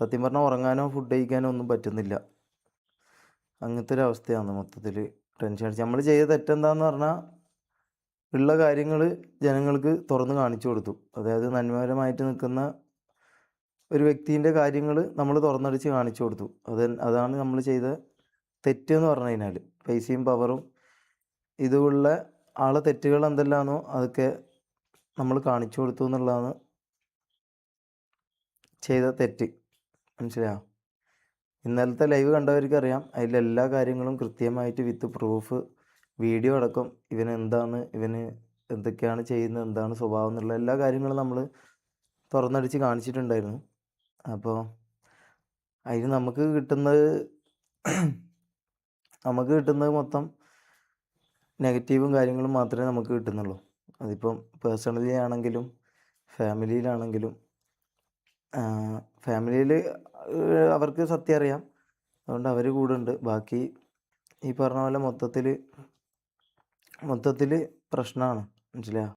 സത്യം പറഞ്ഞാൽ ഉറങ്ങാനോ ഫുഡ് കഴിക്കാനോ ഒന്നും പറ്റുന്നില്ല. അങ്ങനത്തെ ഒരു അവസ്ഥയാണ് മൊത്തത്തിൽ. ടെൻഷൻ അടിച്ച് നമ്മൾ ചെയ്ത തെറ്റെന്താന്ന് പറഞ്ഞാൽ ഉള്ള കാര്യങ്ങൾ ജനങ്ങൾക്ക് തുറന്ന് കാണിച്ചു കൊടുത്തു. അതായത് നന്മപരമായിട്ട് നിൽക്കുന്ന ഒരു വ്യക്തിൻ്റെ കാര്യങ്ങൾ നമ്മൾ തുറന്നടിച്ച് കാണിച്ചു കൊടുത്തു. അതാണ് നമ്മൾ ചെയ്ത തെറ്റ് എന്ന് പറഞ്ഞു കഴിഞ്ഞാൽ. പൈസയും പവറും ഇതുള്ള ആളെ തെറ്റുകൾ എന്തെല്ലാമാണോ അതൊക്കെ നമ്മൾ കാണിച്ചു കൊടുത്തു എന്നുള്ളതാണ് ചെയ്ത തെറ്റ്. മനസ്സിലായോ? ഇന്നലത്തെ ലൈവ് കണ്ടവർക്കറിയാം, അതിലെല്ലാ കാര്യങ്ങളും കൃത്യമായിട്ട് വിത്ത് പ്രൂഫ് വീഡിയോ അടക്കം ഇവന് എന്തൊക്കെയാണ് ചെയ്യുന്നത്, എന്താണ് സ്വഭാവം എന്നുള്ള എല്ലാ കാര്യങ്ങളും നമ്മൾ തുറന്നടിച്ച് കാണിച്ചിട്ടുണ്ടായിരുന്നു. അപ്പോൾ അതിന് നമുക്ക് കിട്ടുന്നത് മൊത്തം നെഗറ്റീവും കാര്യങ്ങളും മാത്രമേ നമുക്ക് കിട്ടുന്നുള്ളൂ. അതിപ്പം പേഴ്സണലി ആണെങ്കിലും ഫാമിലിയിലാണെങ്കിലും. ഫാമിലിയിൽ അവർക്ക് സത്യം അറിയാം, അതുകൊണ്ട് അവർ കൂടെ ഉണ്ട്. ബാക്കി ഈ പറഞ്ഞ പോലെ മൊത്തത്തിൽ പ്രശ്നമാണ്. മനസ്സിലായോ?